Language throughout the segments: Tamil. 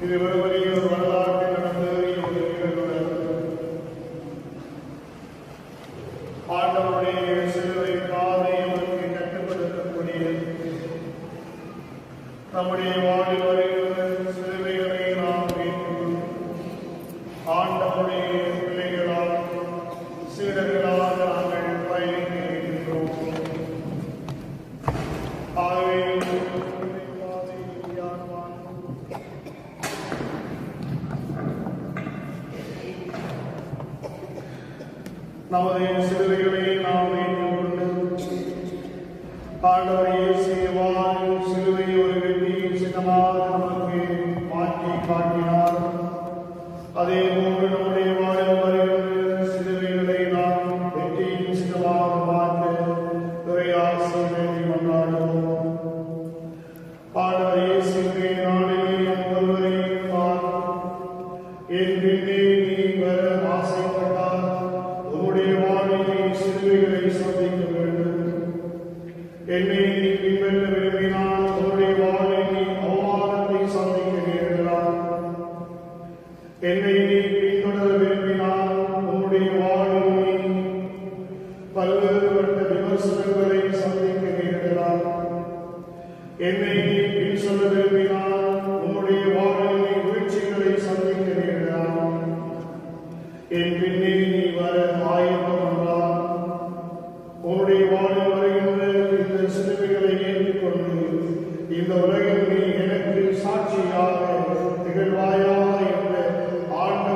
இது வெறுமனே ஒரு வரலாற்றில் நடந்த ஒரு நிகழ்வு. ஆண்டவருடைய சிலுவை பாதை அவருக்கு கட்டுப்படுத்தக்கூடியது. நம்முடைய வாழ்வில் வருகிற சிலுவைகளை நாம் கேட்கிறோம். ஆண்டவருடைய பிள்ளைகளால் சீடர்களாக நாங்கள் பயணிக்கிறோம். ஆகவே நமது சிலுவைகளை நாம் ஏற்றுக்கொண்டு ஆண்டவர் இயேசுவாய் சிலுவை ஒரு வெற்றியின் சின்னமாக நமக்கு மாற்றி காட்டினார். அதே போன்று நம்முடைய வாழ்வில் வருகின்ற சிலுவைகளை நாம் வெற்றியின் சின்னமாக மாற்ற துறையாசி வேண்டி கொண்டாடுவோம். ஆண்டவர் இயேசுவே நாளிலே என் ஒருவரையும் என் பின்னே நீ வர ஆசைப்பட்டார். உம்முடைய வாழ்விலே சிலுவைகளை சந்திக்க வேண்டும். என்னை நீ பின்பற்ற விரும்பினால் உம்முடைய வாழ்வில் நீ அவமானத்தை சந்திக்க நேரிடலாம். என்னை நீ பின்தொடர விரும்பினால் உம்முடைய வாழ்வில் நீ பல்வேறுபட்ட விமர்சனங்களை சந்திக்க நேரிடலாம். என்னை நீ பின் சொல்ல விரும்பினால் உம்முடைய வாழ்வில் நீ வீழ்ச்சிகளை சந்திக்க நேரிடலாம். என் பின்னே நீ வர ஆயத்தம் என்றால் உன்னுடைய வாழ்வில் வருகின்ற இந்த சிலுவைகளை ஏற்றுக்கொண்டு இந்த உலகில் நீ எனக்கு சாட்சியாக திகழ்வாயாக என்ற ஆண்டு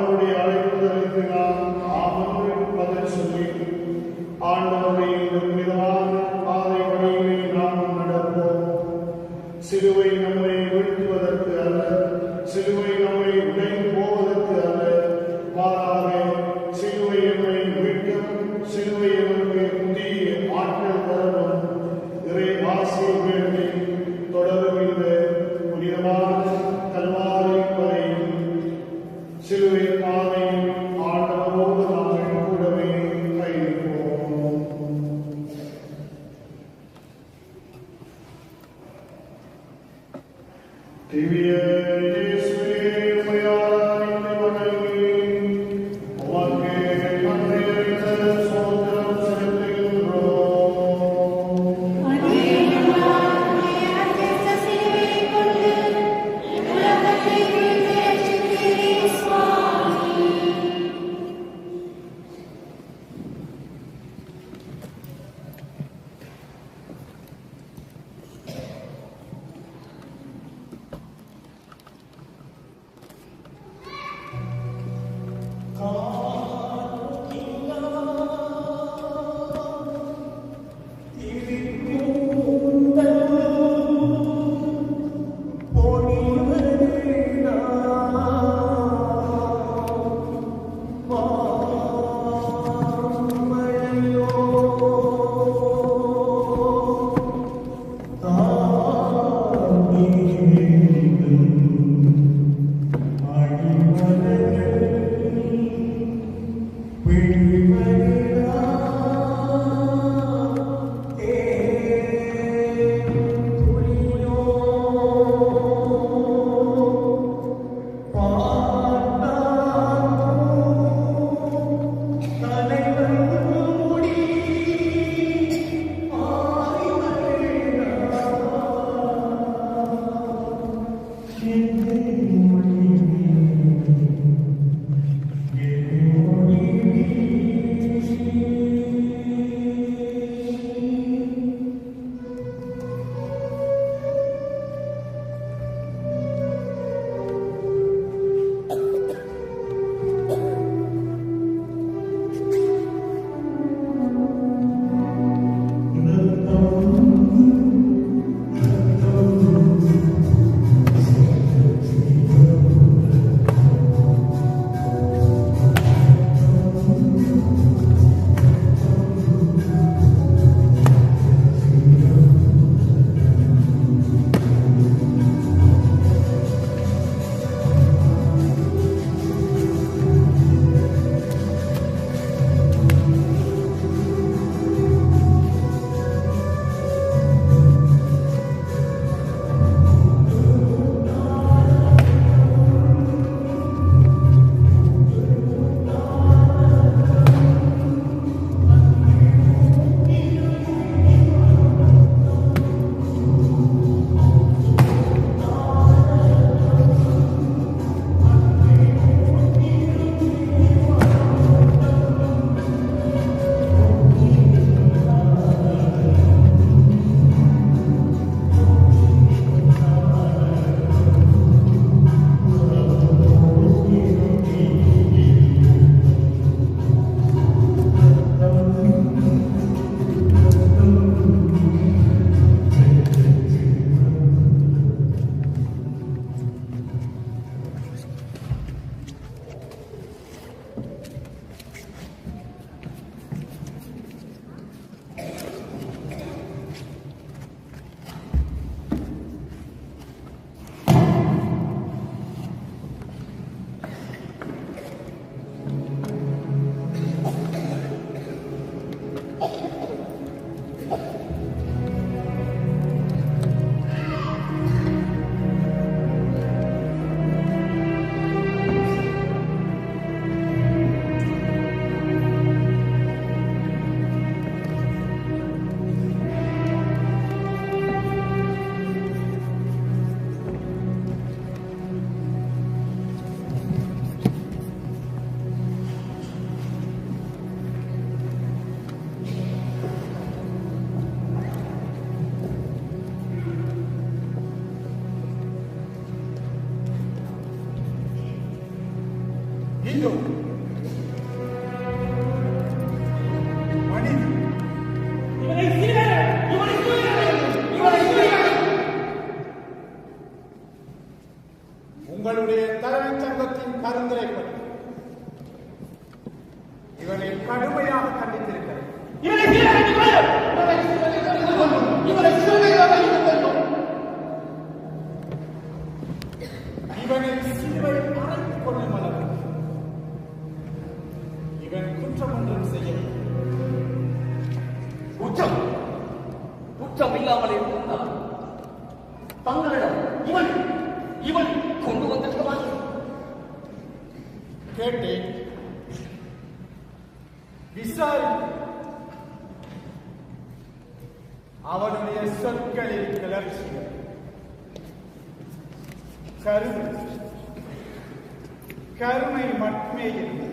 இதோ மனிதன் உங்களுடைய தலைமைச் சங்கத்தின் பரிந்துரைப்படி இவனை கடுமையாக கண்டித்திருக்கிறது. இவனை சிலுவை அழைத்துக் கொள்ளும் அளவு இவன் குற்றம் ஒன்றும் செய்யவில்லை. குற்றம் இல்லாமல் இருந்தால் தங்களிடம் இவன் கொண்டு வந்திருக்கமா? கேட்டேன், விசாரி. அவனுடைய சொற்களில் கிளர்ச்சிகள், கருணை மட்டுமே இருந்தது.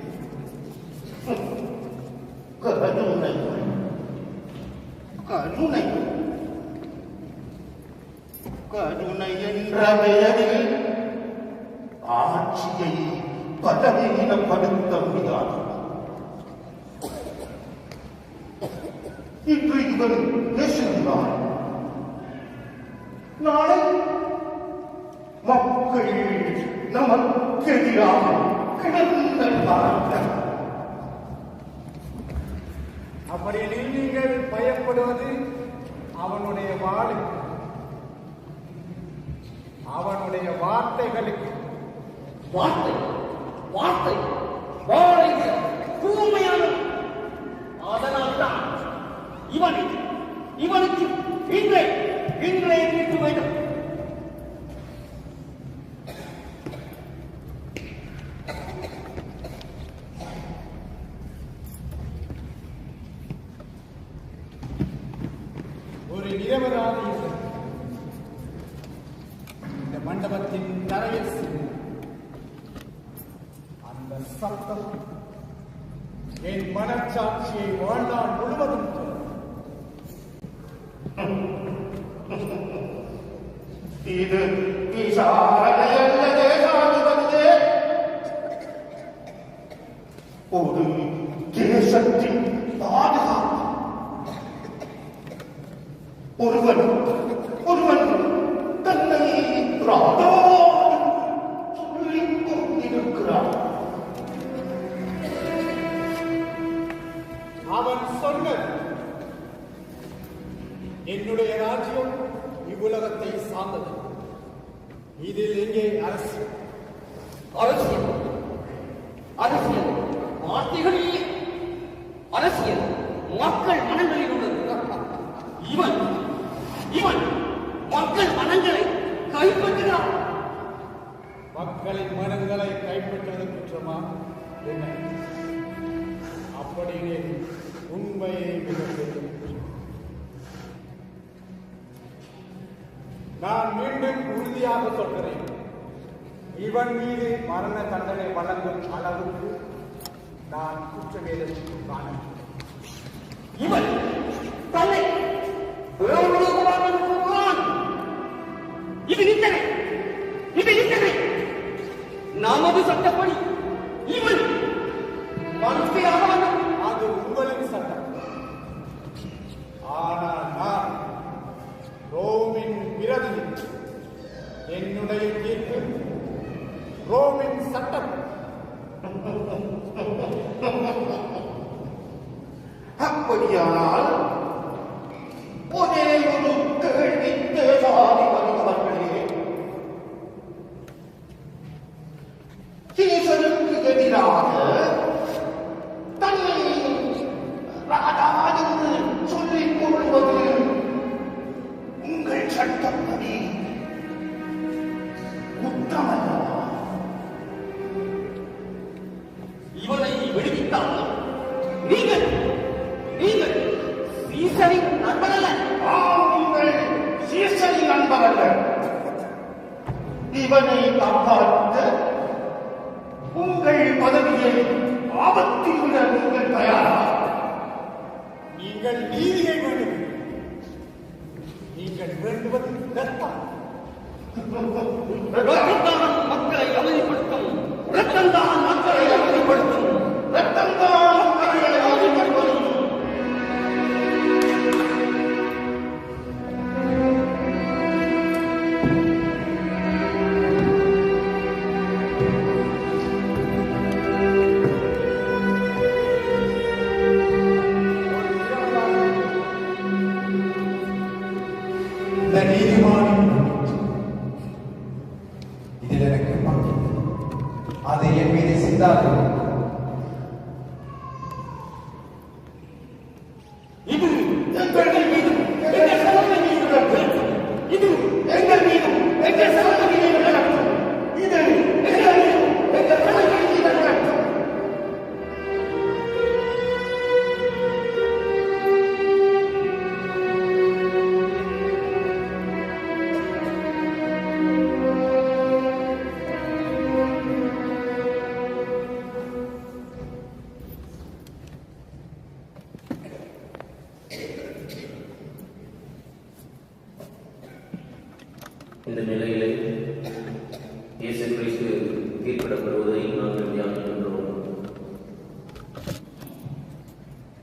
கருணை என்ற பெயரில் ஆட்சியை பலவீனப்படுத்த முடியாது. இன்று இவன் பேசுகிறான், நாளை மக்கள் நமக்கு எதிராக கிடந்தார்கள். அப்படி நீங்கள் பயப்படுவது அவனுடைய அவனுடைய வார்த்தைகளுக்கு. வார்த்தை வாழை கூர்மையான. அதனால்தான் இவனுக்கு இன்றே தீர்க்க வேண்டும். ஒரு நிரபராதி இந்த மண்டபத்தின் தரையில் அந்த சத்தம் என் மனச்சாட்சியை வாழ்நாள் முழுவதும் இது ஒரு தேசத்தின் பாதுகாப்பு. ஒருவன் தன்னை சொல்லிக் கொண்டிருக்கிறான். அவன் சொன்னது, என்னுடைய ராஜ்யம் இவ்வுலகத்தை சார்ந்தது. இதில் எங்கே அரசியல் வார்த்தைகளிலே அரசியல் மக்கள் மனங்களில் உள்ளது. இவன் மக்கள் மனங்களை கைப்பற்றுகிறான். மக்களின் மனங்களை கைப்பற்றுவது குற்றமா? என்ன அப்படியே உண்மையை மிகப்பெரிய. நான் மீண்டும் உறுதியாக சொல்கிறேன், இவன் மீது மரண தண்டனை வழங்கும் அளவுக்கு நான் குற்றவேதம் காணவில்லை. இவன் தன்னை இது நித்தனை நமது சட்டப்படி இவன் மனுஷியாக வந்தான். அது உங்களின் சட்டம். ஆனால் நான் ரோமின் பிரதிநிதி. என்னுடைய தீர்ப்பு ரோமின் சட்டம். அப்படியானால் ஒரே ஒரு கேள்வி தேசாதி வருபவர்களே, சீசருக்கு எதிராக தன்னை ராஜா என்று சொல்லிக் கொள்வது உங்கள் சட்டப்படி குற்றமல்லவா? இவனை விடுவித்தால் நீங்கள் சீசரின் நண்பரல்ல. நீங்கள் சீசரின் நண்பர்கள். இவனை காப்பாற்ற உங்கள் பதவியை அது என் மீது சிந்தாது. இது எங்கள் மீதும் எங்கள் சகோதரி மீதும் நடக்கும். இது எங்கள் மீதும் எங்கள் சகோதரி மீதும் நடக்கும். இது எங்கள் மீதும் எங்கள் சகோதரி மீதும் நடக்கும். இந்த நிலையிலே இயேசு கிறிஸ்து தீர்ப்பிடப்படுவதை நாங்கள் தியானிக்கின்றோம்.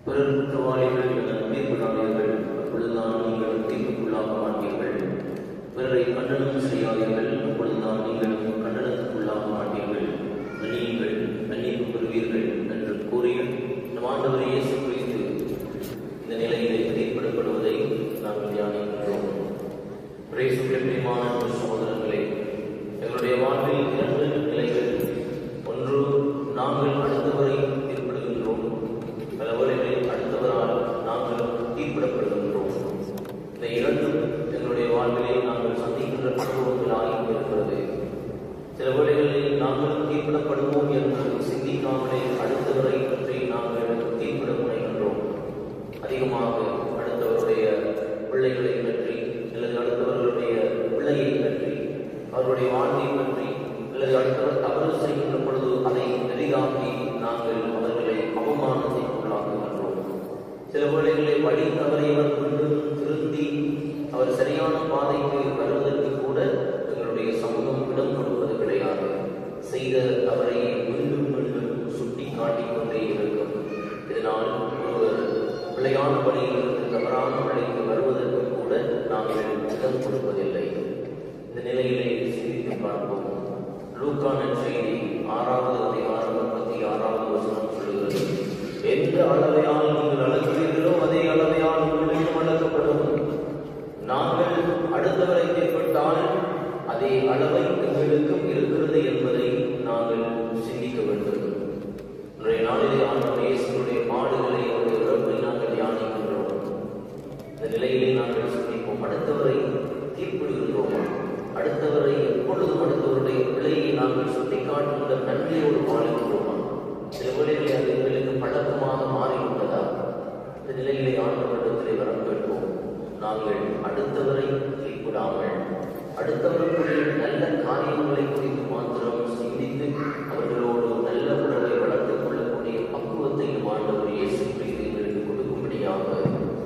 பிறர் குற்றவாளிகள் என தீர்ப்பிடாதீர்கள், அப்பொழுதுதான் நீங்கள் தீர்ப்புக்குள்ளாக மாட்டீர்கள். பிறரை கண்டனம் செய்யாதீர்கள், அப்பொழுதுதான் நீங்கள் கண்டனத்துக்குள்ளாக மாட்டீர்கள். மன்னியுங்கள், மன்னிப்பு பெறுவீர்கள் என்று கூறிய நம் ஆண்டவர் இயேசு கிறிஸ்து இந்த நிலையிலே தீர்ப்பிடப்படுவதை நாங்கள் தியானிக்கின்றோம். பிரியமான சகோதரர்களே, எங்களுடைய வாழ்வில் இரண்டு நிலைகள். ஒன்று, நாங்கள் அடுத்தவரை தீர்ப்பிடுகின்றோம். பல வேளைகளில் அடுத்தவரால் நாங்கள் தீர்ப்பிடப்படுகின்றோம். இந்த இரண்டும் எங்களுடைய வாழ்விலே நாங்கள் சந்திக்கின்ற அனுபவங்களாக இருக்கிறது. சில வேளைகளில் நாங்கள் தீர்ப்பிடப்படுவோம் என்று சிந்திக்காமலே அடுத்தவரை பற்றி நாங்கள் தீர்ப்பிட முனைகின்றோம். அதிகமாக அடுத்தவருடைய பிள்ளைகளை பற்றி அல்லது அடுத்தவர்களுடைய பிள்ளையை பற்றி, அவருடைய வாழ்வை பற்றி, அல்லது அடுத்தவர் தவறு செய்கின்ற பொழுது அதை பெரிதாக்கி நாங்கள் அவர்களை அவமானத்தை உள்ளாக்குகின்றோம். சில வேளைகளில் வழி தவறியவர் மீண்டும் திருந்தி அவர் சரியான பாதைக்கு வருவதற்கு கூட எங்களுடைய சமூகம் இடம் கொடுப்பது கிடையாது. செய்த தவறை மீண்டும் மீண்டும் சுட்டி காட்டிக் கொண்டே இருக்கும். இதனால் ஒருவர் பிழையான வழியிலிருந்து தவறான வழிக்கு வருவதற்கு கூட நாங்கள் இடம் கொடுப்பதில்லை. இந்த நிலையிலே சிந்தித்து பார்ப்போம். லூக்கா நற்செய்தி 6வது அதிகாரம் 36வது வசனம் சொல்லுகிறது, எந்த அளவையால் நீங்கள் அளக்கிறீர்களோ அதே அளவையால் உங்களிடம் அளக்கப்படும். நாங்கள் அடுத்தவரை கேட்பட்டால் அதே அளவை எங்களுக்கும் இருக்கிறது என்பதை நாங்கள் சிந்திக்க வேண்டும். இன்றைய நாளிலே ஆண்டவர் இயேசுவுடைய பாடுகளை, அவருடைய இறப்பை நாங்கள் தியானிக்கின்றோம். இந்த நிலையிலே நாங்கள் சிந்திப்போம். அடுத்தவரை தீர்ப்பிடுகின்றோமா? அடுத்தவரை எப்பொழுதும் அடுத்தவருடைய பிழையை நாங்கள் சுட்டிக்காட்டுகின்ற நன்றியோடு வாழ்கின்றோமா? சில வேளைகளில் அது எங்களுக்கு பழக்கமாக மாறிவிட்டதா? இந்த நிலையிலே ஆண்டவரிடத்திலே வரம் கேட்போம். நாங்கள் அடுத்தவரை தீர்ப்பிடாமல் அடுத்தவர்களுடைய நல்ல காரியங்களை குறித்து மாத்திரம் சிந்தித்து அவர்களோடு நல்ல உறவை வளர்த்துக் கொள்ளக்கூடிய பக்குவத்தை ஆண்டவர் இயேசு கிறிஸ்து எங்களுக்கு கொடுக்கும்படியாக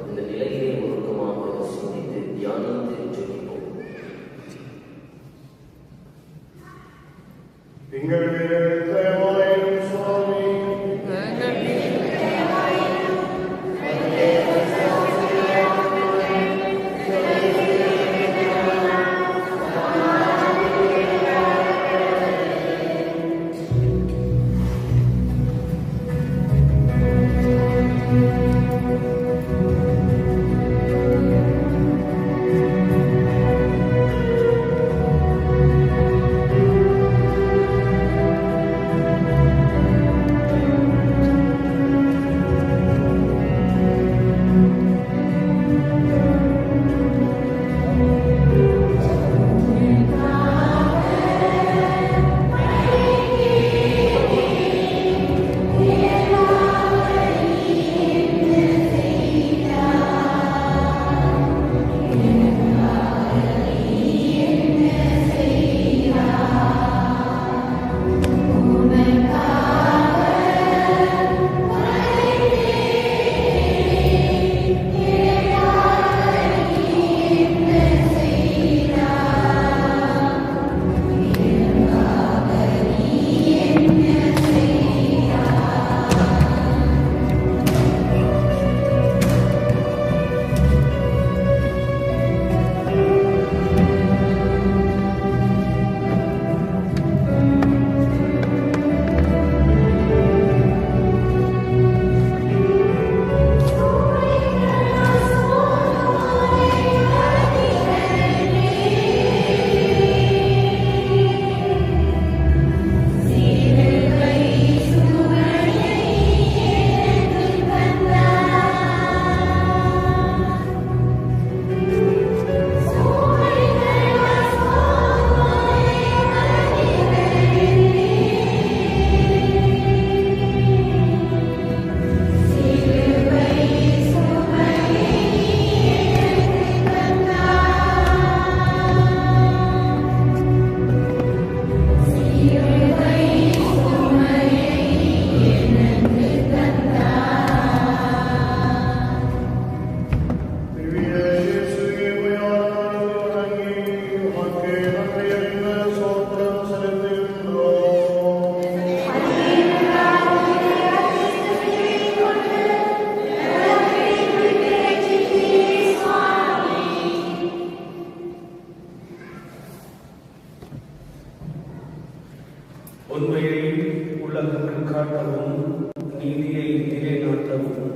இந்த நிலையிலே ஒழுக்கமாக சிந்தித்து தியானித்து ஜெபிப்போம். எங்கள் தேவாலயம் சுவாமி உண்மையை உலகுக்கு காட்டவும், நீதியை நிலைநாட்டவும்,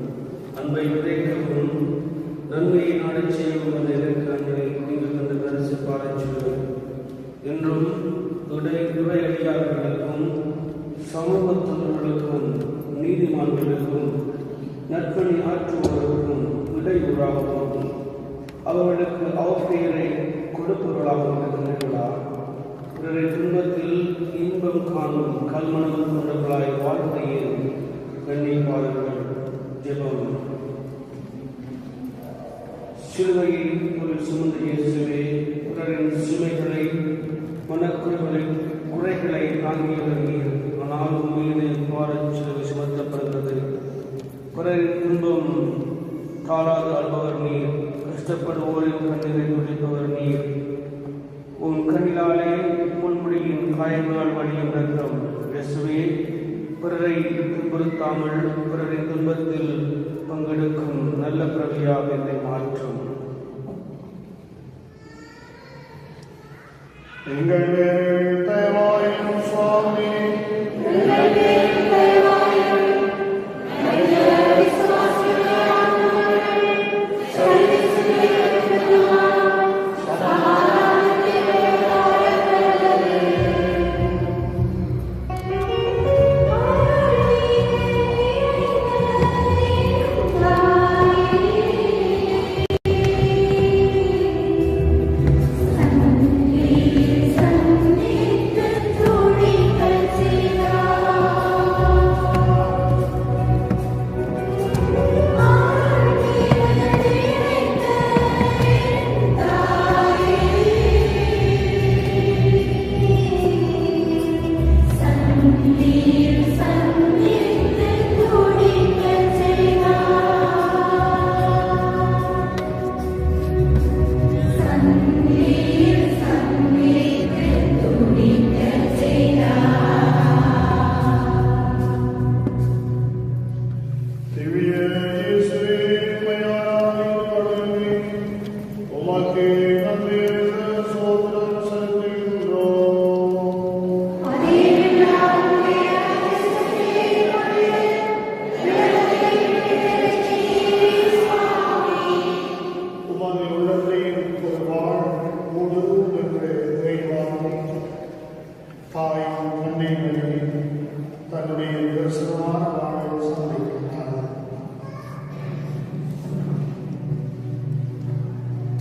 அன்பை விதைக்கவும், நன்மையை நாடச் செய்யவும் அந்த எனக்கு அன்றை நீங்கள் தந்த பரிசு பாராட்டுகிறேன். என்றும் உரையடியார்களுக்கும், சமூகத்தவர்களுக்கும், நீதிமான்களுக்கும், நற்பணி ஆற்றுபவர்களுக்கும் இடையூறாகவும், அவர்களுக்கு அவப்பெயரை கொடுப்பவர்களாகவும் இருக்கின்றீர்களா? பிறரை துன்பத்தில் இன்பம் காணும் கல்மணம் கொண்டவர்களாய் வாழ்க்கையை கண்ணிப்பார்கள். ஜெபம். சிலுவையில் ஒரு சுமந்த இயேசுவே, பிறரின் சுமைகளை, குறைகளை தாங்கியவர் நீர். ஆனால் உண்மையிலே பாரச் சிலுவை சுமத்தப்படுகிறது. பிறரின் துன்பம் தாளாது ஆள்பவர் நீர். கஷ்டப்படுவோரின் கண்ணீரை துடைப்பவர் நீர். உன் கண்ணிலாலே முன்முடியின் காயங்களால் வழியும் ரத்தம். இயேசுவே, பிறரை துன்புறுத்தாமல் பிறரின் துன்பத்தில் பங்கெடுக்கும் நல்ல பிரவியாக என்னை மாற்றும். எங்கள் மேல் தயவாயும் சுவாமி,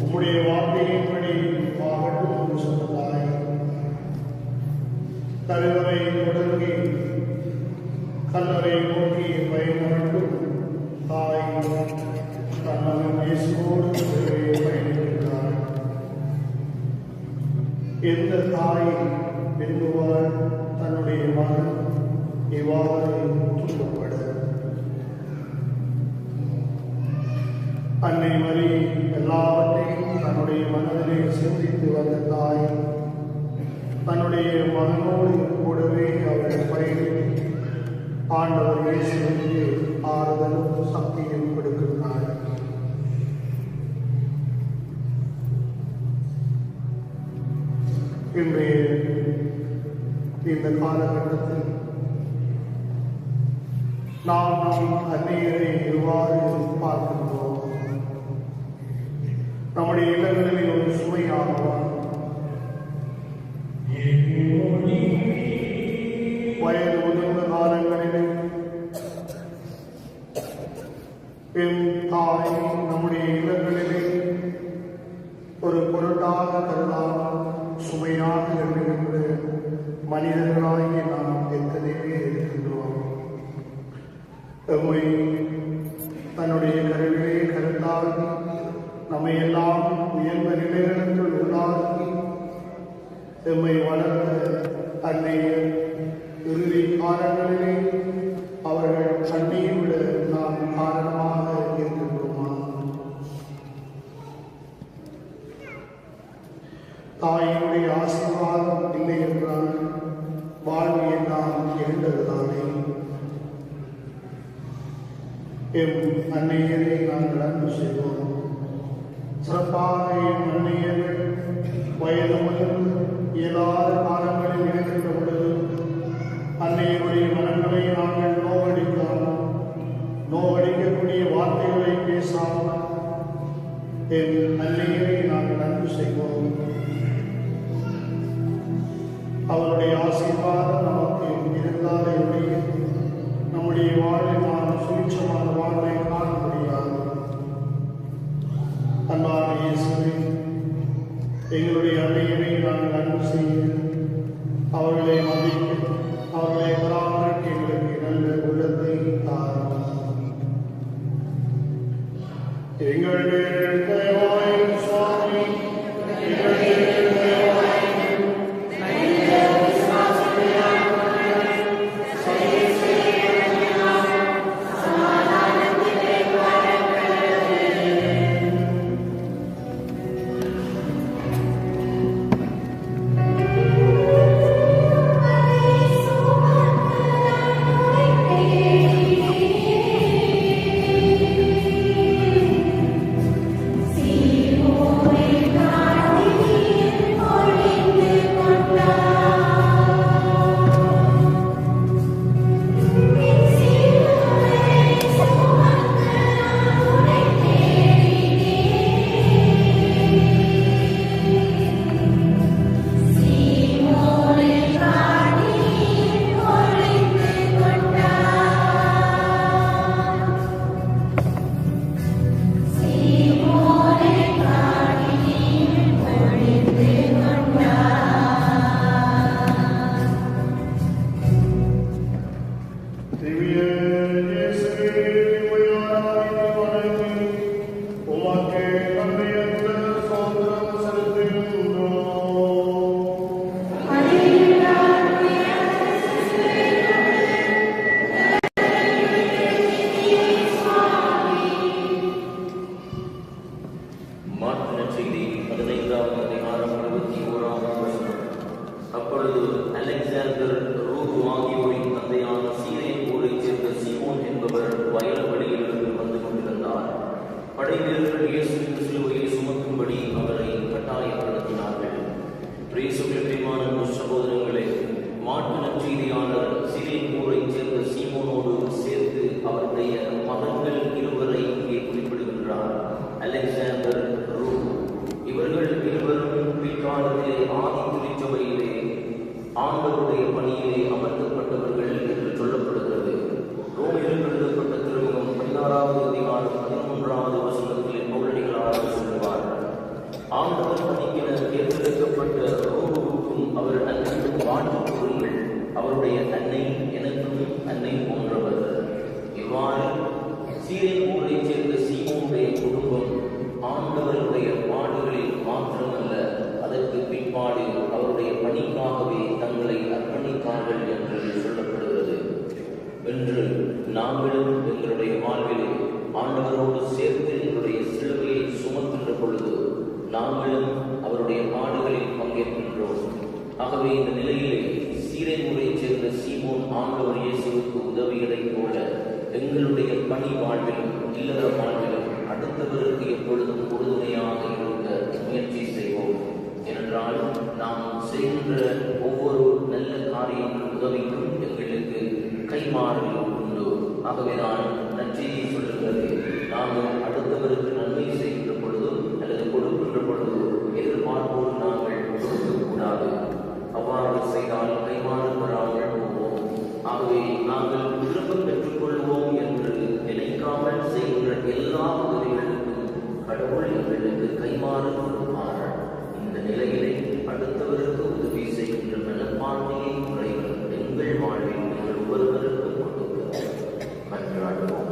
உம்முடைய வார்த்தையின்படி ஆகட்டும் சொன்னதாய் கல்லறை தொடங்கி கல்லறை நோக்கி பயணம் தாய் தன்னவன் இயேசுவோடு பயணிக்கிறார். எந்த தாய் விரும்புவார் தன்னுடைய மகன் இவ்வாறு துன்பப்பட? அன்னை மரி எல்லாவற்றையும் தன்னுடைய மனதிலே சிந்தித்து வந்த தாய் தன்னுடைய மகனோடு கூடவே அவர்கள் பயணித்து ஆண்டவர் இயேசுவுக்கு ஆறுதலும் சக்தியும் கொடுக்கிறார். இன்றைய இந்த காலகட்டத்தில் நாம் நம் அன்னையரை எவ்வாறு பார்க்கின்றோம்? நம்முடைய இல்லங்களில் ஒரு சுமையாகவா, வயது முதிர்ந்த காலங்களில் என் தாய் நம்முடைய இல்லங்களிலே ஒரு பொருட்டாக கருதாமல் சுமையாக இருக்கின்ற மனிதர்களாகி நாம் எத்தனையே இருக்கின்றோம். எம்மை தன்னுடைய கருவிலே கருத்தாகி நம்மை எல்லாம் உயர்ந்த நிலைகளுக்கு உள்ளாக்கி எம்மை வளர்ந்த அன்னையர் இறுதி காலங்களிலே அவர்கள் கண்ணீர் விட நாம் காரணமாக இருக்கின்றோமா? தாயினுடைய ஆசீர்வாதம் இல்லை என்றால் வாழ்வு எல்லாம் இருந்ததுதானே. எம் அன்னையரை நாங்கள் அன்பு செய்வோம். சிறப்பாக எம் அன்னையர்கள் வயது முதல் இயலாத காலங்களில் இருக்கின்ற பொழுது அன்னையினுடைய மனங்களை நாங்கள் நோவடிக்கக்கூடிய வார்த்தைகளை பேசாமல் என் அன்னையை நாங்கள் அன்பு செய்வோம். அவருடைய ஆசீர்வாதம் நமக்கு இருந்தாலே நம்முடைய வாழ்வில் நாம் சுபிட்சமான வாழ்வை காண முடியாது. அன்பான இயேசுவே, எங்களுடைய அன்னையை நாங்கள் அன்பு செய்ய, அவர்களை மதிக்க, அவர்களை பராமரிக்க எங்களுக்கு நல்ல உள்ளத்தை தாரும். எங்கள் தயவாயும் சுவாமி, ஆண்டவருடைய பணியிலே அமர்த்தப்பட்டவர்கள் என்று சொல்லப்படுகிறது. ரோமில் எழுதப்பட்ட திருமுகம் 16வது அதிகாரம் 13வது வசனத்தில் பவுலடிகளார் சொல்லுவார், ஆண்டவர் பணிக்கென தேர்ந்தெடுக்கப்பட்ட ரோமுக்கும் அவர் அன்னைக்கும் வாழ்த்து கூறுங்கள். அவருடைய அன்னை எனக்கும் அன்னை போன்றவர். இவ்வாறு சீரேன் ஊரைச் சேர்ந்த சீமோனுடைய குடும்பம் ஆண்டவருடைய பாடுகளில் மாத்திரமல்ல, அதற்கு பிற்பாடு அவருடைய பணிக்காகவே தங்களை அர்ப்பணித்தார்கள் என்று சொல்லப்படுகிறது. என்று நாங்களும் எங்களுடைய வாழ்வில் ஆண்டவரோடு சேர்த்து எங்களுடைய சிலுவையை சுமக்கின்ற பொழுது நாங்களும் அவருடைய பாடுகளில் பங்கேற்கின்றோம். ஆகவே இந்த நிலையிலே சீரேன் ஊரைச் சேர்ந்த சீமோன் ஆண்டவர் இயேசுவுக்கு உதவியதைப் போல எங்களுடைய பணி வாழ்விலும் இல்லற வாழ்விலும் அடுத்தவருக்கு எப்பொழுதும் உறுதுணையாக இருக்க முயற்சி செய்வோம். ஏனென்றால் நாம் செய்கின்ற ஒவ்வொரு நல்ல காரியங்கள் உதவிக்கும் எங்களுக்கு கைமாறல் உண்டு. ஆகவே நான் நன்றியை சொல்லுகிறது, நாங்கள் அடுத்தவருக்கு நன்மை செய்கின்ற பொழுது அல்லது கொடுக்கின்ற பொழுது எதிர்பார்ப்போடு நாங்கள் கொடுக்கக்கூடாது. அவ்வாறு செய்தால் கைமாறல் வராமல் போவோம். ஆகவே நாங்கள் திரும்ப பெற்றுக்கொள்வோம் என்று நினைக்காமல் செய்கின்ற எல்லா உதவிகளுக்கும் கடவுள் எங்களுக்கு கைமாறல் கொடுப்பார். இந்த நிலையிலே அடுத்தவருக்கு உதவி செய்கின்ற மனப்பான்மையை முறைகள் எங்கள் வாழ்வில் நீங்கள் ஒவ்வொருவருக்கு கொடுக்க மன்றாடுவோம்.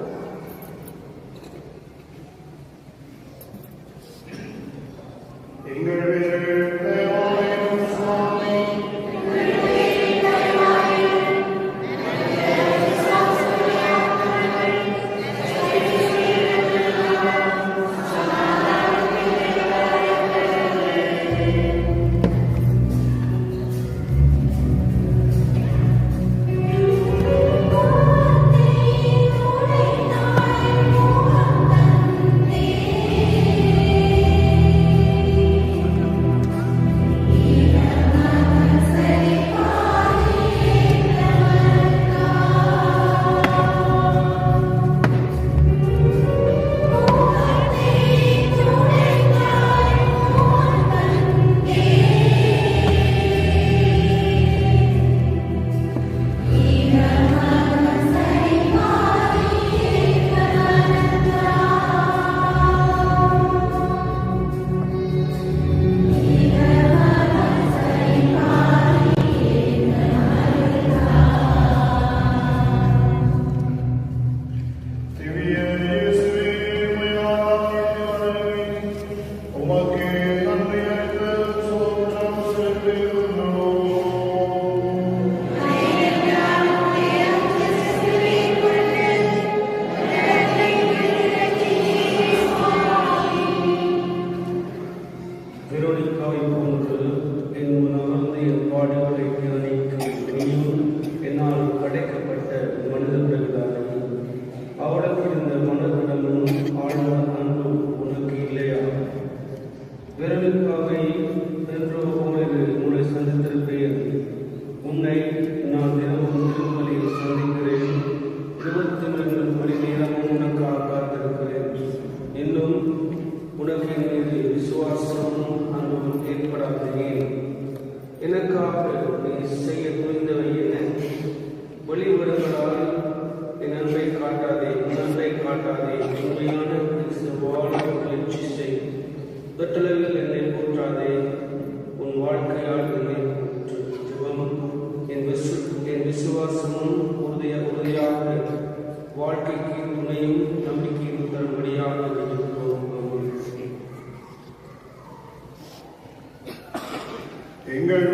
Amen. விசுவாசமும் உறுதியாக வாழ்க்கைக்கு துணையும் நம்பிக்கையும் தரும்படியாக வேண்டுகிறோம். எங்கள்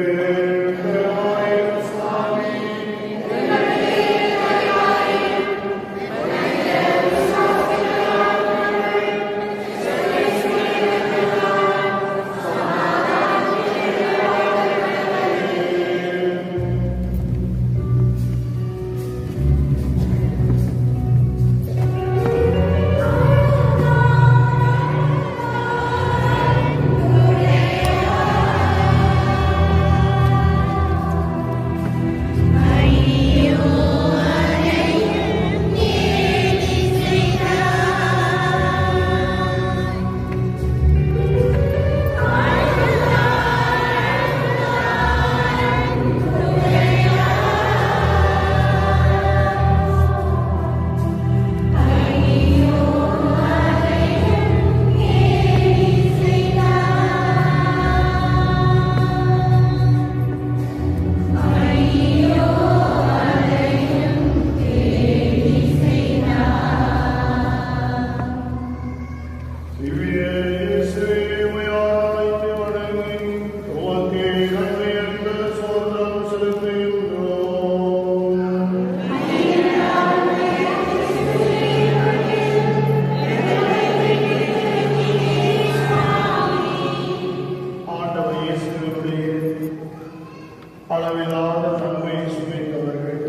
அளவிலாத நன்மை சுமைத்தவர்கள்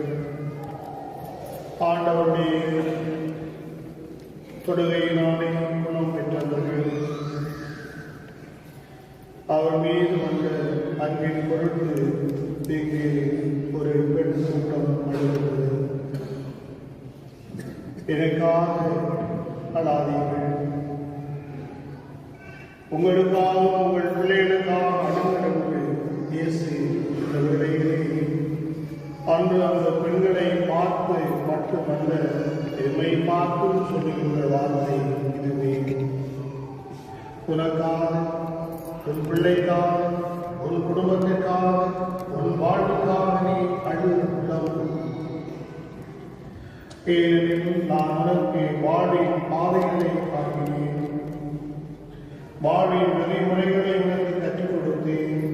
ஆண்டவருடைய தொடுகையினாலே குணம் பெற்றவர்கள் அவர் மீது வந்த அன்பின் பொருட்டு இங்கே ஒரு பெண் கூட்டம் அழுகிறது. எனக்காக அழாதீர்கள், உங்களுக்காக உங்கள் பிள்ளைகளுக்காக அழுகிறது. இயேசு இந்த வேளையிலே அன்று அந்த பெண்களை பார்த்து மட்டுமல்ல, எம்மை பார்த்தும் சொல்லுகின்ற வார்த்தை இதுவே. உனக்காக, உன் பிள்ளைக்காக, உன் குடும்பத்திற்காக, உன் வாழ்வுக்காக நீ அழுகிறோம். ஏனெனில் நான் உனக்கு வாழின் பாதைகளை காட்டினேன், வாழின் வழிமுறைகளை உனக்கு கற்றுக் கொடுத்தேன்,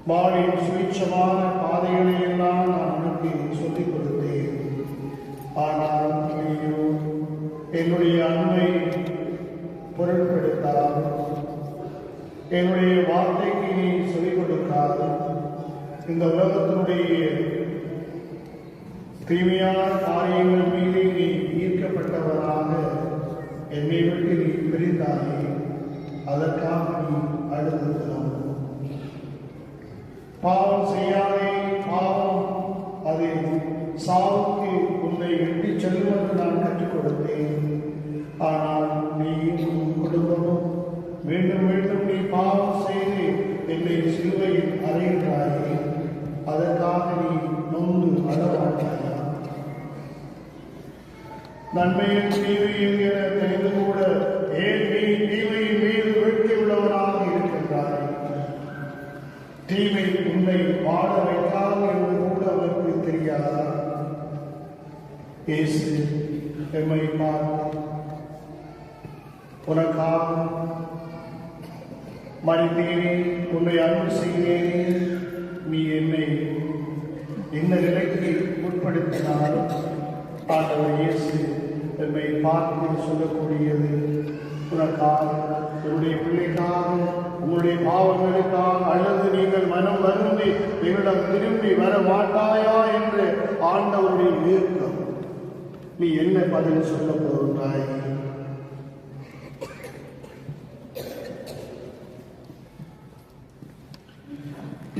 வாழின் சுயட்சமான பாதைகளை எல்லாம் நான் உனக்கு சொல்லிக் கொடுத்தேன். ஆனால் நீயோ என்னுடைய அன்பை பொருட்படுத்தாது, என்னுடைய வார்த்தைக்கு நீ சொல்லிக் கொடுக்காது, இந்த உலகத்தினுடைய தீமையான காரியங்கள் மீது நீ ஈர்க்கப்பட்டவராக என்னை விட்டு நீ பிரிந்தாயே. அதற்காக நீ அழுதுகிறாய். பாவம் செய்யாதே, பாவம் அது சாவுக்கு உன்னை வெட்டி செல்லும் என்று நான் கற்றுக் கொடுத்தேன். ஆனால் நீ குடும்பமும் மீண்டும் மீண்டும் நீ பாவம் செய்து என்னை சிலுவையில் அறைகிறாயே. அதற்காக நீ நொந்து அழமாட்டாயா? நன்மையின் தீமையில் என தெரிந்து கூட ஏன் நீ தீமையின் மீது வெற்றி உள்ளவனாக இருக்கின்றாய்? தீமை உன்னை வாழ வைக்காது என்று கூட அவருக்கு தெரியாதா? இயேசு எம்மை பார்த்து உனக்காக மனிதனே உன்னை அன்பு செய்தேனே, நீ என்னை இந்த நிலைக்கு உட்படுத்தினாலும் ஆண்டவர் இயேசு எம்மை பார்த்து சொல்லக்கூடியது, உனக்காக, உன்னுடைய பிள்ளைக்காக, உங்களுடைய பாவங்களுக்காக அல்லது நீங்கள் மனம் வருந்தி எங்களிடம் திரும்பி வர மாட்டாயா என்று ஆண்டவருடைய ஏக்கம். நீ என்ன பதில் சொல்ல போகிறாய்?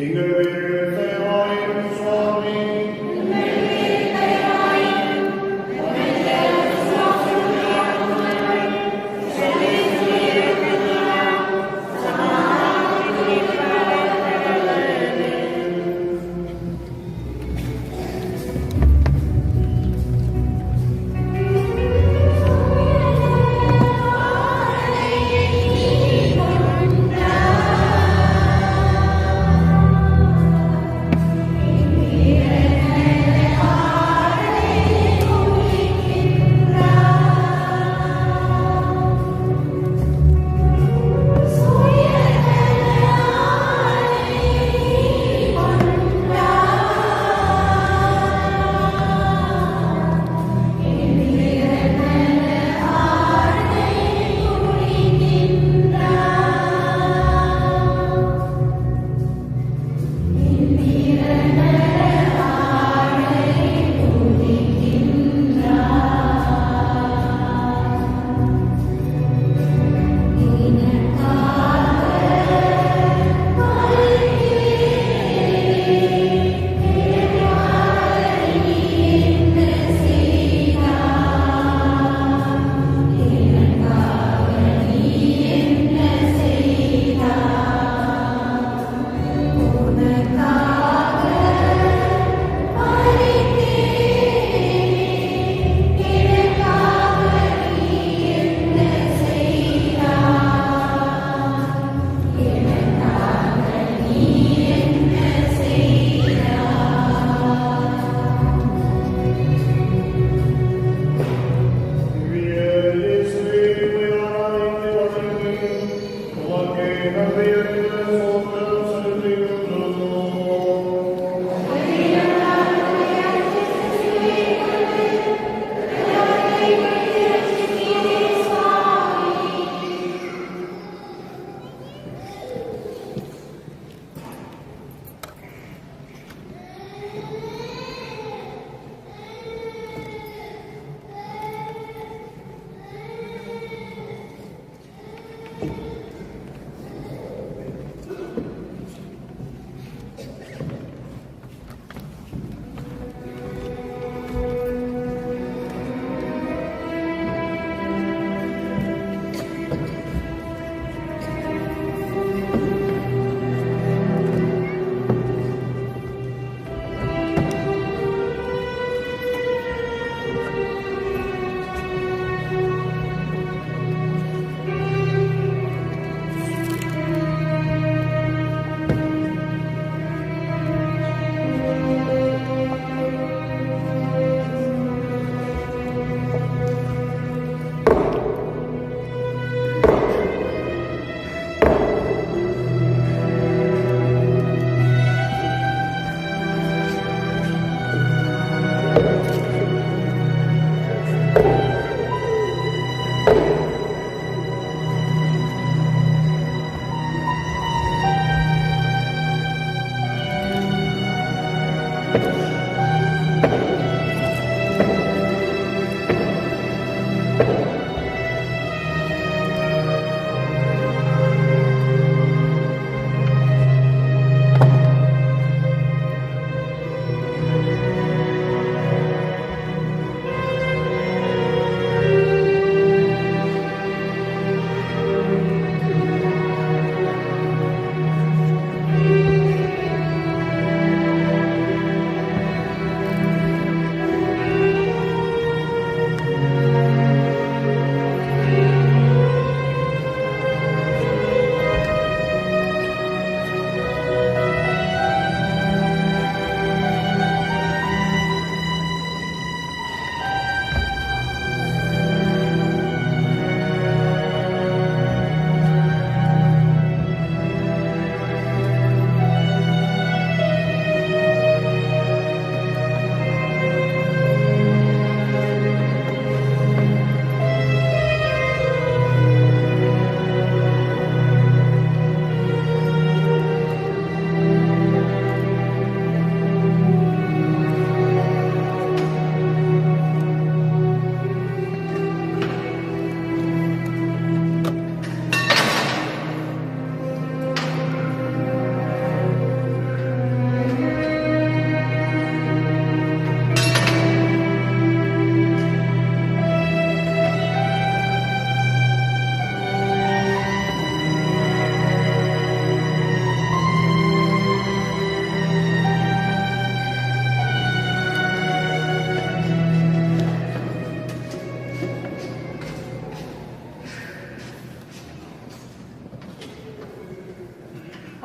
எங்கள் தேவாலயம் சுவாமி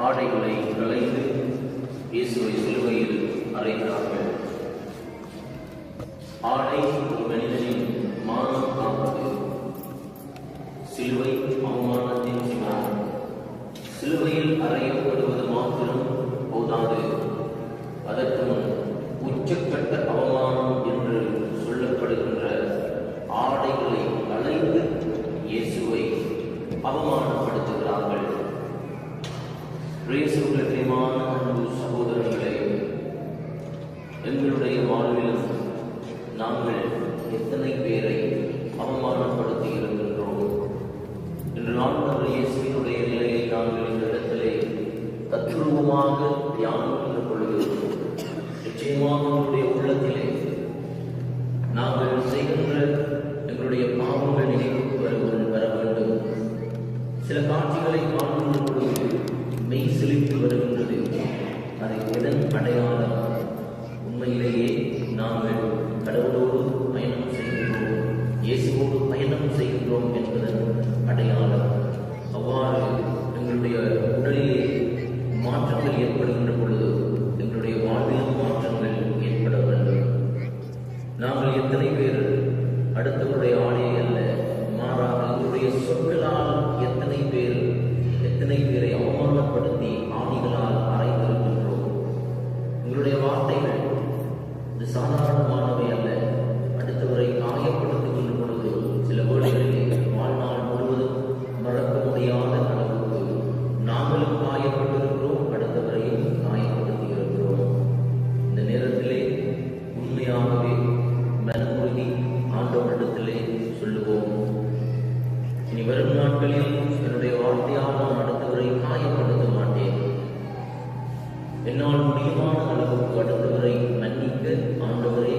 ஆடைகளை களைந்து இயேசுவை சிலுவையில் அறைந்தார்கள். ஆடை ஒரு மனிதனின் மானம் காப்பது. சிலுவை அவமானத்தின் சின்னம். சிலுவையில் அறையப்படுவது மாத்திரம் போதாது, அதற்கு முன் உச்சக்கட்ட அவமானம் என்று சொல்லப்படுகின்ற ஆடைகளை களைந்து இயேசுவை அவமானப்படுத்துகிறார்கள். இயேசுவுக்கு பிரியமான அன்பு சகோதரர்களே, எங்களுடைய வாழ்விலும் நாங்கள் எத்தனை பேரை அவமானப்படுத்தி இருக்கின்றோம் என்று ஆண்டவர் இயேசுவினுடைய நிலையை நாங்கள் இந்த இடத்திலே தத்ரூபமாக தியானம் என்று கொள்கிறோம். நிச்சயமாக நம்முடைய உள்ளத்திலே நாங்கள் செய்கின்ற எங்களுடைய பாவங்கள் நினைவுக்கு வர வேண்டும். சில காட்சிகளை காண்கின்ற பொழுது மெய் செலுத்தி வருகின்றது. அதை எதன் அடையாளம்? உண்மையிலேயே நாங்கள் கடவுளோடு பயணம் செய்கின்றோம், இயேசுவோடு பயணம் செய்கின்றோம் என்பதன் அடையாளம். அவ்வாறு எங்களுடைய உடலிலே மாற்றங்கள் ஏற்படுகின்ற பொழுது எங்களுடைய வாழ்விலும் மாற்றங்கள் ஏற்பட வேண்டும். நாங்கள் எத்தனை பேர் அடுத்தவருடைய ஆடையை அல்ல, மாறாக எங்களுடைய சொற்களால் எத்தனை பேரை அவமானப்படுத்தி ஆணிகளால் அறைந்திருக்கின்றோம். உங்களுடைய வார்த்தைகள் இது சாதாரணமானவை அல்ல. அடுத்தவரை காயப்படுத்துகின்ற பொழுது சில வேளைகளிலே வாழ்நாள் முழுவதும் மறக்க முடியாத அளவுக்கு நாங்களும் காயப்பட்டிருக்கிறோம், அடுத்தவரையும் காயப்படுத்தி இருக்கிறோம். இந்த நேரத்திலே உண்மையாகவே மனமுருகி ஆண்டவரிடத்திலே சொல்லுவோம், இனி வரும் நாட்களில் என்னுடைய வார்த்தையால் நான் அடுத்தவரை காயப்படுத்த மாட்டேன். என்னால் முடியுமான அளவுக்கு அடுத்தவரை மன்னிக்க ஆண்டவரை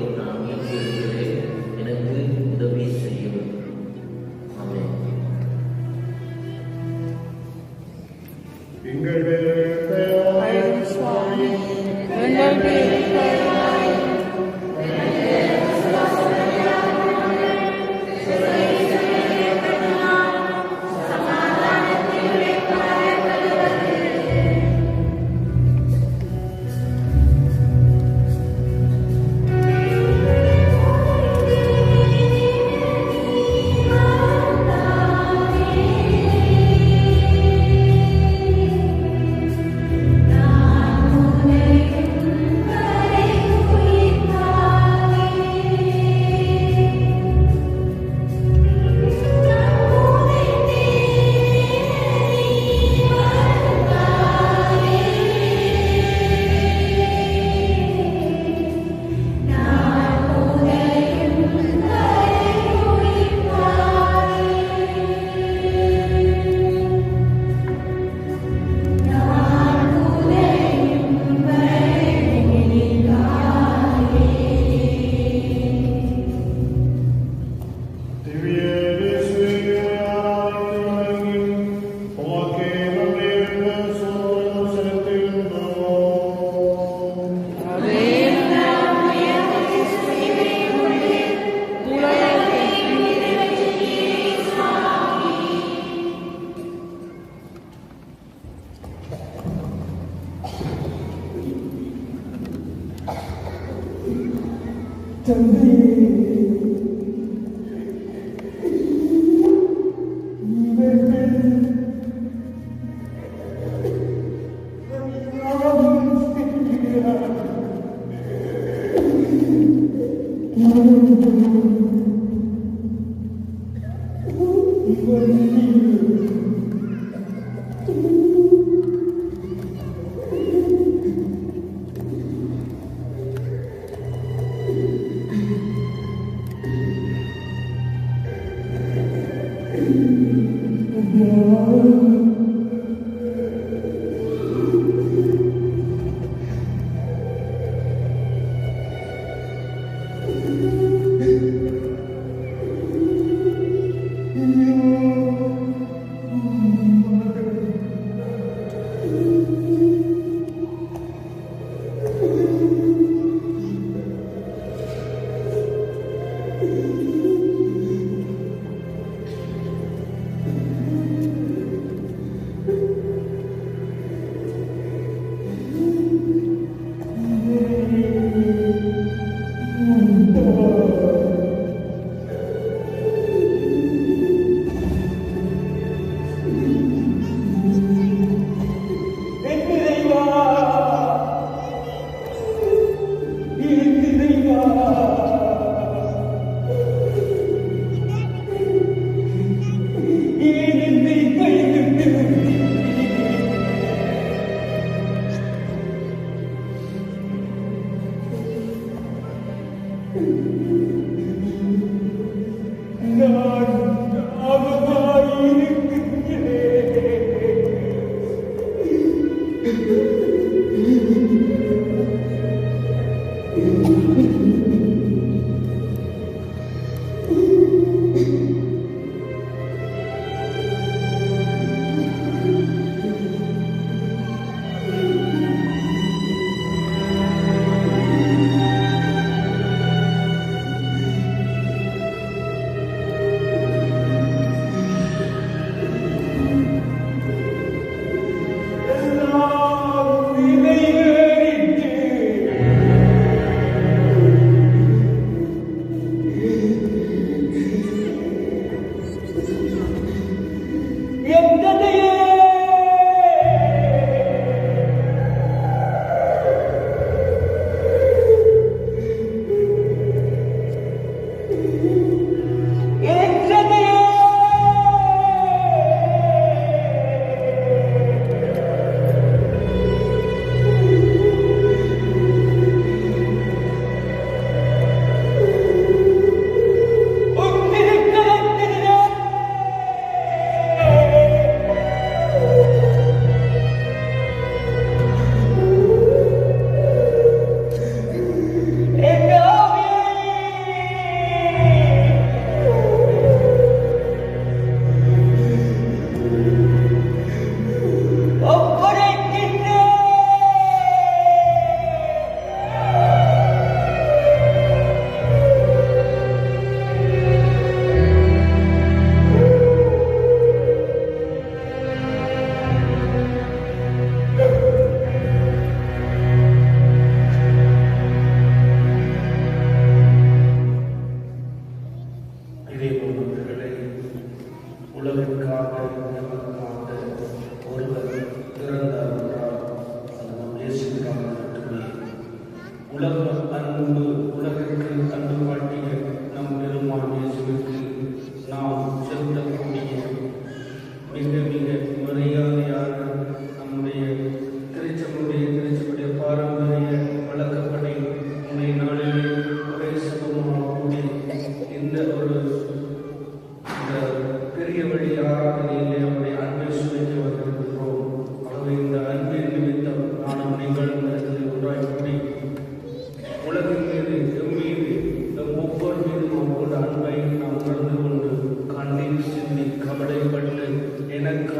எனக்கு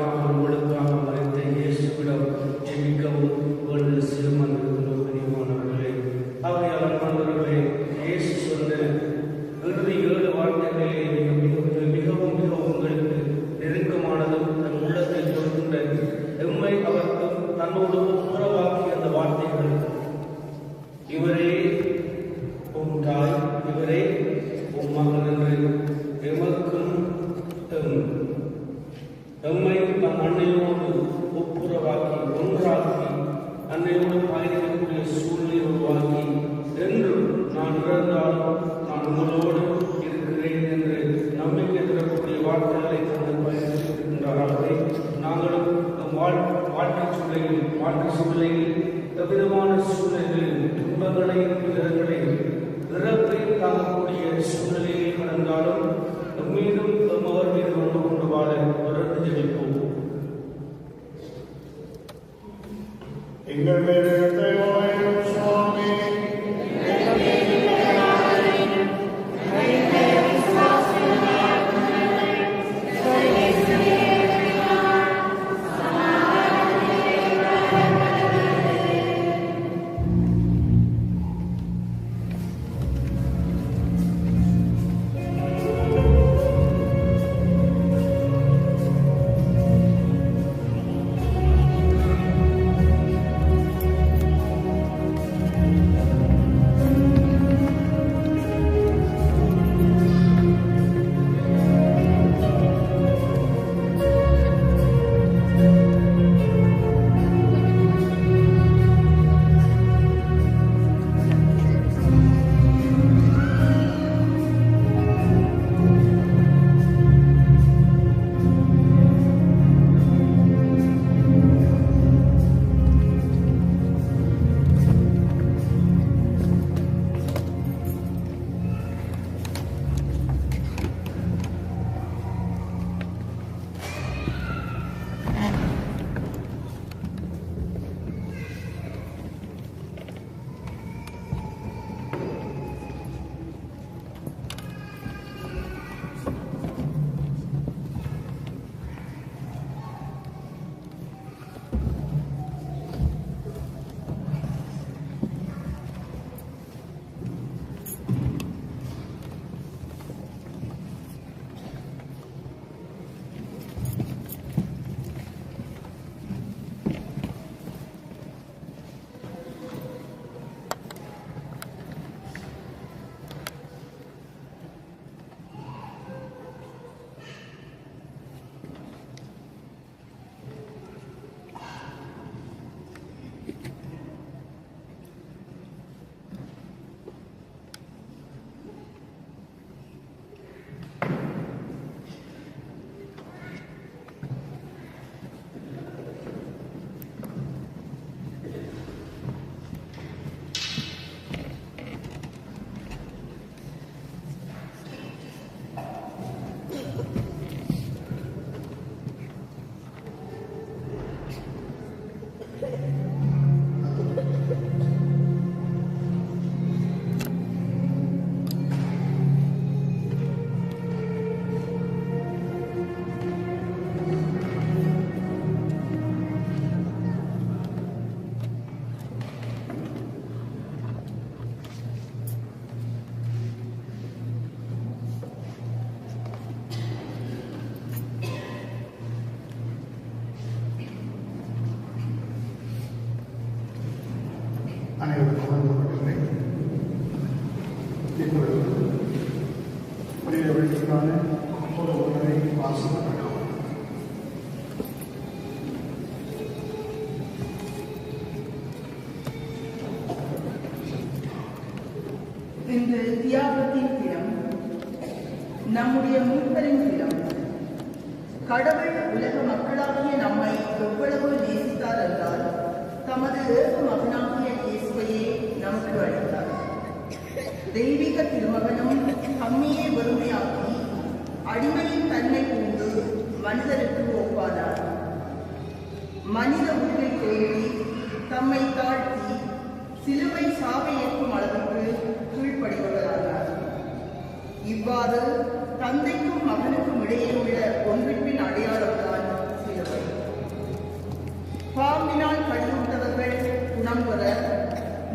உம் தாய் இவரே உம் மகன் என்று எமக்கும் எம்மை நம் அன்னையோடு ஒப்புரவாக்கி ஒன்றாக்கி அன்னையோடு பயணிக்கக்கூடிய சூழ்நிலை உருவாக்கி என்று நான் இறந்தாலும் நான் உங்களோடு இருக்கிறேன் என்று நம்பிக்கை தரக்கூடிய வார்த்தைகளை தந்து பயணித்திருக்கின்றார்களே நாங்களும் நம் வாழ்க்கை சூழ்நிலையில் எவ்விதமான சூழ்நிலைகளில் துன்பங்களையும் இடர்களையும் இறப்பையும் தாங்கக்கூடிய சூழ்நிலையை கடந்தாலும் மீண்டும் அவர் மீது கொண்டு வாழ தொடர்ந்து ஜெபிப்போம். எங்கள் மேலே தயவாயிரும் சுவாமி. அனைவருக்கும் வழங்கப்பட்டதை இப்பொழுது புனித வெள்ளிக்கான ஒரு உணவை வாசிக்கப்பட்டோம். இன்று தியாகத்தின் தினம், நம்முடைய மூப்பரின் தினம். கடவுள் உலக மக்களாகிய நம்மை எவ்வளவு நேசித்தார் என்றால் தமது ஏக மகனாகிய இயேசுவையே நமக்கு அளித்தார். தெய்வீக திருமகனும் தம்மையே வெறுமையாக்கி அடிமையின் தன்மை கொண்டு மனிதருக்கு ஒப்பானார். மனித உருவை தோன்றி தம்மை தாழ்த்தி சிலுவை சாவை ஏற்கும் அளவுக்கு கீழ்ப்படிவதானார். இவ்வாறு தந்தைக்கும் மகனுக்கும் இடையே உள்ள ஒன்றிப்பின் அடையாளம்தான் சிலுவை. பாம்பினால் கடிவுற்றவர்கள் குணம் பெற,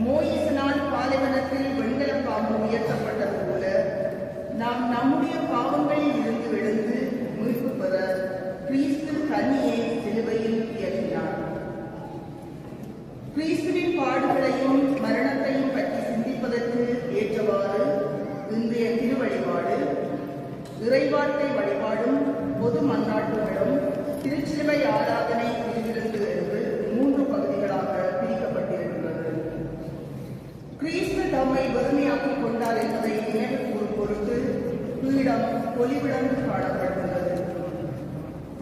மோயிசனால் பாலைவனத்தில் வெண்கல பாம்பு உயர்த்தப்பட்டது போல நாம் நம்முடைய பாவங்களில் இருந்து எழுந்து மீட்பு பெற கிறிஸ்து தன்னையே சிலுவையில் இயக்கினார். கிறிஸ்துவின் பாடுகளையும் மரணத்தையும் பற்றி சிந்திப்பதற்கு ஏற்றவாறு இறைவார்த்தை வழிபாடும் பொது மன்றாட்டுகளும் திருச்சிலுவை ஆராதனை பிரிவிருந்து என்று 3 பகுதிகளாக பிரிக்கப்பட்டிருக்கிறது. கிறிஸ்து தம்மை வறுமையாக்கிக் கொண்டார் என்பதை நினைவு கூறும் பொருட்டு பீடம் பொலிவிழந்து காணப்படுகின்றது.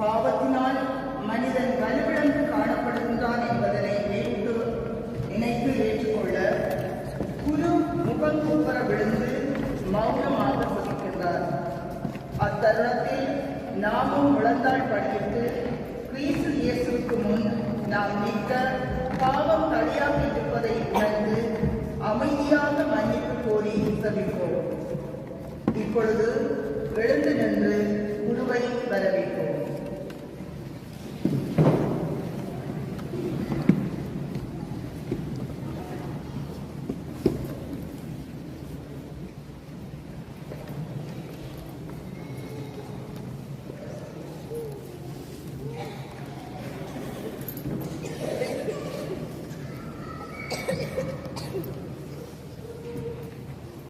பாவத்தினால் மனிதன் வலுவிழந்து காணப்படுகின்றான் என்பதனை நினைத்து ஏற்றுக்கொள்ள குரு முகங்குப்புற விழுந்து மௌனமாக சிரிக்கின்றார். அத்தருணத்தில் நாமும் முழந்தாள் படியிட்டு கிறிஸ்து இயேசுவுக்கு முன் நாம் நிற்க பாவம் தடையாக இருப்பதை உணர்ந்து அமைதியாக மன்னிப்பு கோரி செபிப்போம். இப்பொழுது எழுந்து நின்று குருவை வரவேற்போம்.